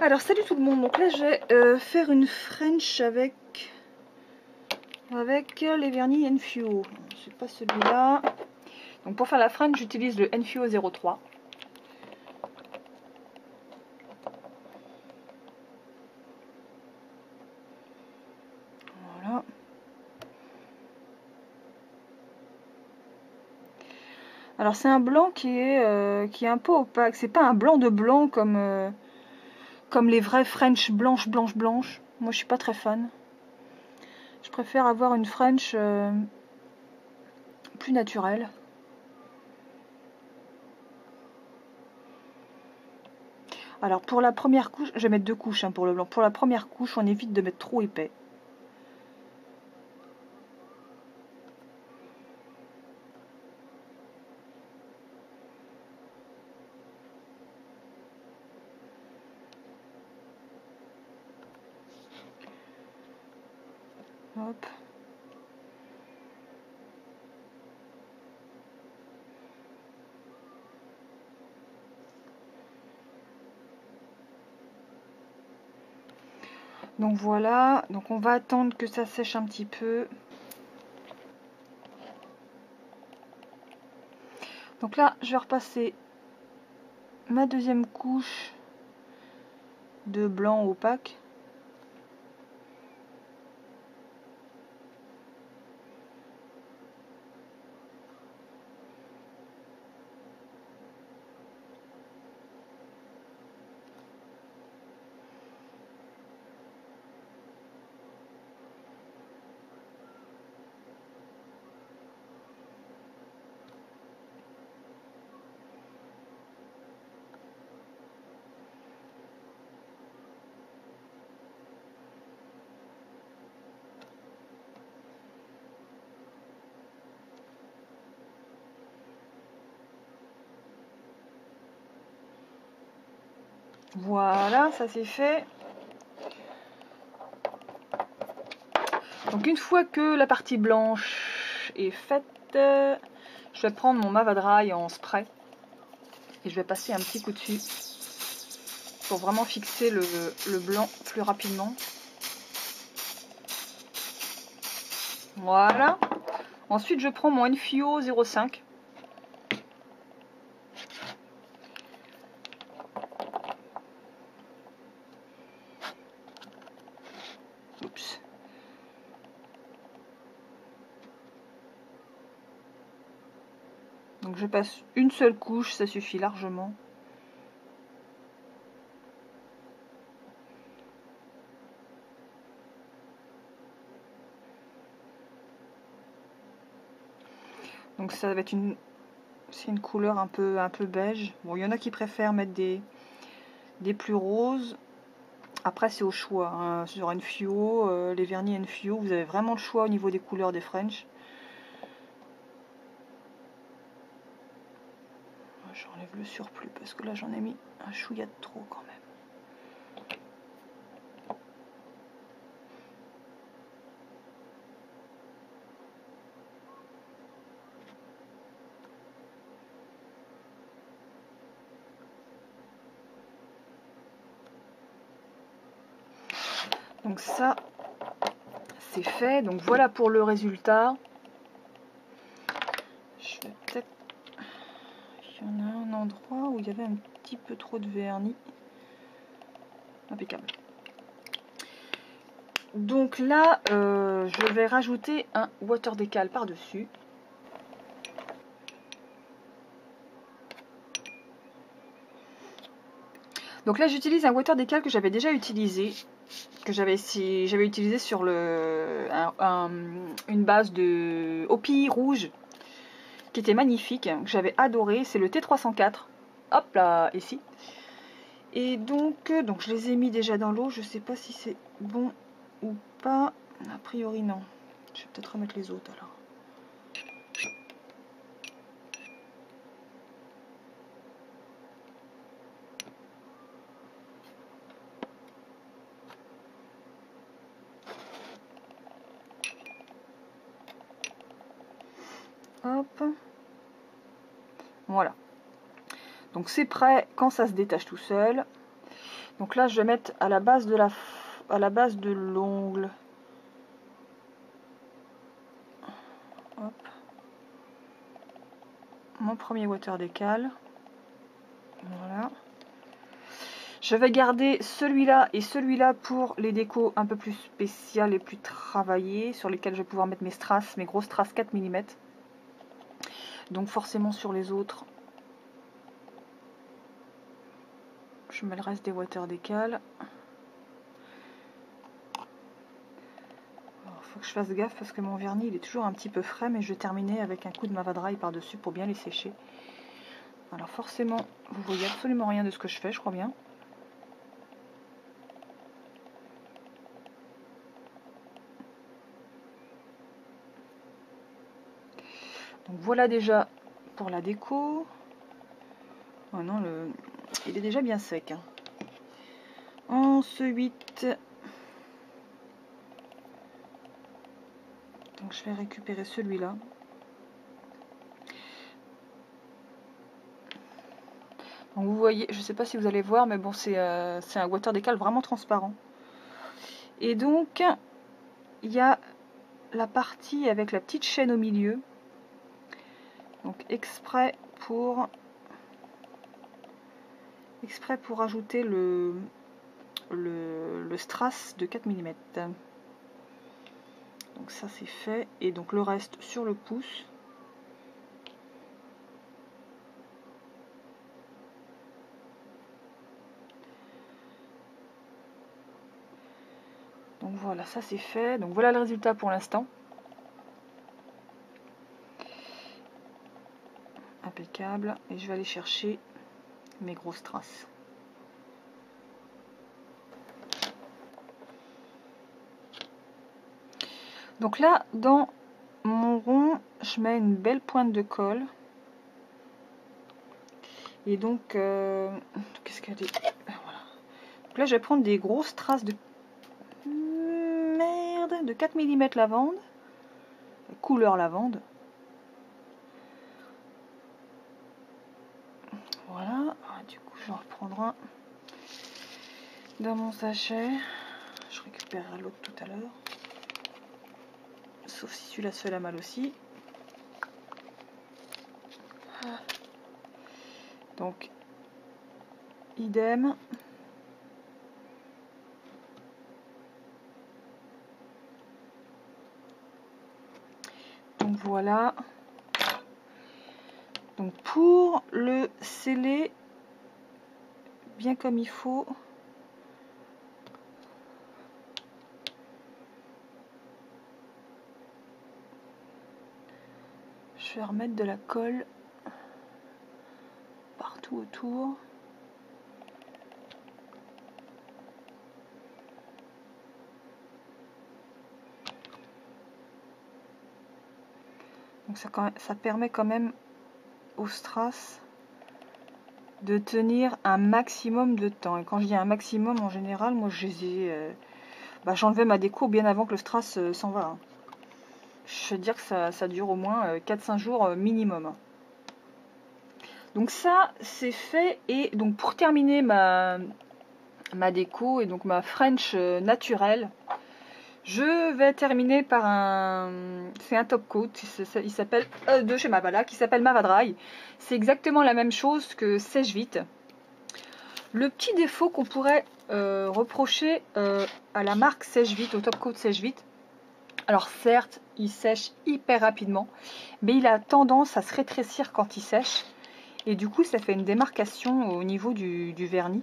Alors salut tout le monde, donc là je vais faire une French avec les vernis Enfio. C'est pas celui-là. Donc pour faire la French j'utilise le Enfio 03. Voilà. Alors c'est un blanc qui est un peu opaque. C'est pas un blanc de blanc comme les vraies French blanches. Moi je suis pas très fan. Je préfère avoir une French plus naturelle. Alors pour la première couche, je vais mettre 2 couches pour le blanc. Pour la première couche, on évite de mettre trop épais. Hop. Donc voilà, donc on va attendre que ça sèche un petit peu. Donc là, je vais repasser ma deuxième couche de blanc opaque. Voilà, ça c'est fait. Donc une fois que la partie blanche est faite, je vais prendre mon Mavadry en spray et je vais passer un petit coup dessus pour vraiment fixer le blanc plus rapidement. Voilà. Ensuite, je prends mon Enfio 05. Oups. Donc je passe une seule couche, ça suffit largement. Donc ça va être c'est une couleur un peu beige. Bon, il y en a qui préfèrent mettre des plus roses. Après c'est au choix. Hein. Sur Enfio, les vernis Enfio, vous avez vraiment le choix au niveau des couleurs des French. J'enlève le surplus parce que là j'en ai mis un chouïa de trop quand même. Donc ça, c'est fait. Donc voilà pour le résultat. Je vais peut-être... Il y en a un endroit où il y avait un petit peu trop de vernis. Impeccable. Donc là, je vais rajouter un water décal par-dessus. Donc là, j'utilise un water décal que j'avais déjà utilisé. Que j'avais utilisé sur une base de Hopi rouge qui était magnifique, que j'avais adoré. C'est le T304. Hop là, ici. Et donc je les ai mis déjà dans l'eau. Je sais pas si c'est bon ou pas. A priori, non. Je vais peut-être remettre les autres alors. Hop. Voilà. Donc c'est prêt quand ça se détache tout seul. Donc là, je vais mettre à la base de l'ongle. Hop. Mon premier water décal. Voilà. Je vais garder celui-là et celui-là pour les décos un peu plus spéciales et plus travaillées, sur lesquelles je vais pouvoir mettre mes strass, mes grosses strass 4 mm. Donc forcément sur les autres, je mets le reste des water décal. Alors, faut que je fasse gaffe parce que mon vernis il est toujours un petit peu frais, mais je vais terminer avec un coup de Mavadry par-dessus pour bien les sécher. Alors forcément, vous voyez absolument rien de ce que je fais, je crois bien. Donc voilà déjà pour la déco. Oh non, il est déjà bien sec. Ensuite, donc je vais récupérer celui-là. Donc vous voyez, je ne sais pas si vous allez voir, mais bon, c'est un water décal vraiment transparent. Et donc, il y a la partie avec la petite chaîne au milieu. Donc exprès pour ajouter le strass de 4 mm. Donc ça c'est fait. Et donc le reste sur le pouce. Donc voilà, ça c'est fait. Donc voilà le résultat pour l'instant. Impeccable. Et je vais aller chercher mes grosses strass. Donc là, dans mon rond, je mets une belle pointe de colle. Et donc, qu'est-ce qu'elle dit? Voilà. Donc là, je vais prendre des grosses strass de merde, de 4 mm lavande, couleur lavande. Voilà. Du coup, je vais en reprendre un dans mon sachet. Je récupérerai l'autre tout à l'heure. Sauf si celui-là se fait la malle aussi. Donc, idem. Donc voilà. Donc pour le sceller bien comme il faut, je vais remettre de la colle partout autour. Donc ça permet quand même au strass de tenir un maximum de temps. Et quand je dis un maximum, en général, moi j'enlevais ma déco bien avant que le strass s'en va. Je veux dire que ça dure au moins 4-5 jours minimum. Donc ça c'est fait. Et donc pour terminer ma déco et donc ma French naturelle, je vais terminer par c'est un top coat, il s'appelle de chez Mavala, qui s'appelle Mavadry. C'est exactement la même chose que Sèche Vite. Le petit défaut qu'on pourrait reprocher à la marque Sèche Vite, au top coat Sèche Vite, alors certes il sèche hyper rapidement, mais il a tendance à se rétrécir quand il sèche, et du coup ça fait une démarcation au niveau du vernis,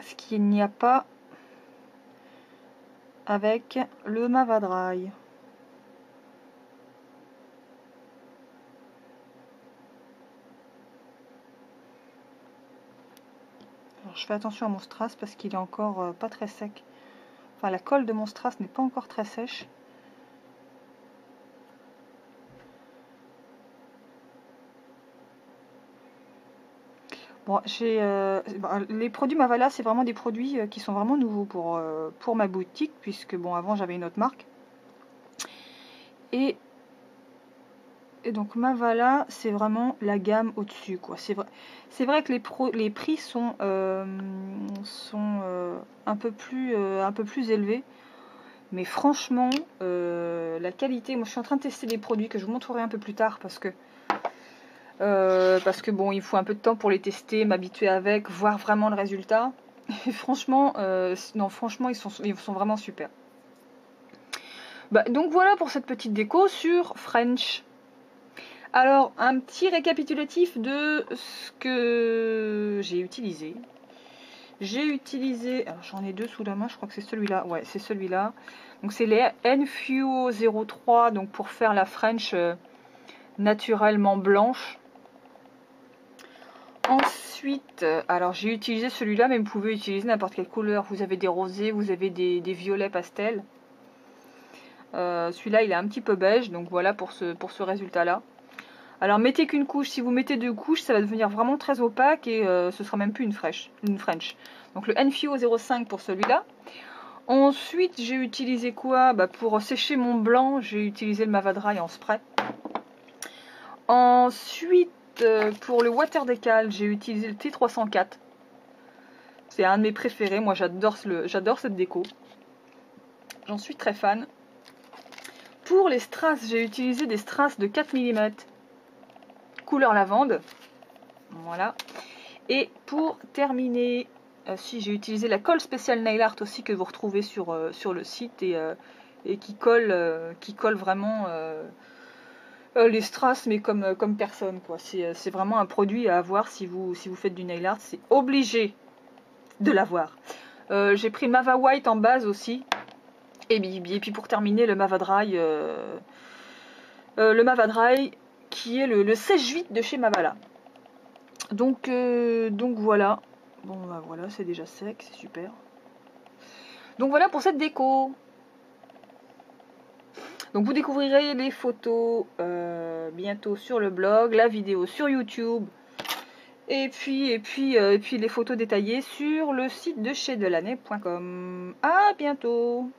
ce qu'il n'y a pas avec le Mavadry. Alors, je fais attention à mon strass parce qu'il est encore pas très sec. Enfin, la colle de mon strass n'est pas encore très sèche. Bon, les produits Mavala, c'est vraiment des produits qui sont vraiment nouveaux pour ma boutique, puisque bon, avant j'avais une autre marque. Et Et donc Mavala, c'est vraiment la gamme au-dessus, quoi. C'est vrai que les prix sont, un peu plus élevés. Mais franchement, la qualité, moi je suis en train de tester des produits que je vous montrerai un peu plus tard parce que bon, il faut un peu de temps pour les tester, m'habituer avec, voir vraiment le résultat. Et franchement, non, franchement, ils sont vraiment super. Bah, donc voilà pour cette petite déco sur French. Alors, un petit récapitulatif de ce que j'ai utilisé. J'ai utilisé, alors j'en ai deux sous la main, je crois que c'est celui-là. Ouais, c'est celui-là. Donc c'est les Enfuo 03, donc pour faire la French naturellement blanche. Ensuite, alors j'ai utilisé celui-là, mais vous pouvez utiliser n'importe quelle couleur. Vous avez des rosés, vous avez des violets pastel. Celui-là, il est un petit peu beige, donc voilà pour ce résultat-là. Alors mettez qu'une couche, si vous mettez deux couches, ça va devenir vraiment très opaque et ce sera même plus une French. Donc le Enfuo 05 pour celui-là. Ensuite, j'ai utilisé quoi? Bah, pour sécher mon blanc, j'ai utilisé le Mava Dry en spray. Ensuite, pour le Water Decal, j'ai utilisé le T304. C'est un de mes préférés, moi j'adore cette déco. J'en suis très fan. Pour les strass, j'ai utilisé des strass de 4 mm. Couleur lavande. Voilà. Et pour terminer, si j'ai utilisé la colle spéciale Nail Art aussi que vous retrouvez sur le site et qui colle vraiment les strass mais comme personne quoi. C'est vraiment un produit à avoir si vous faites du nail art, c'est obligé de l'avoir. J'ai pris Mava White en base aussi et puis pour terminer le Mava Dry qui est le sèche-vite de chez Mavala. Donc voilà. Bon bah voilà, c'est déjà sec, c'est super. Donc voilà pour cette déco. Donc vous découvrirez les photos bientôt sur le blog, la vidéo sur YouTube et puis les photos détaillées sur le site de chez Delaney.com. À bientôt.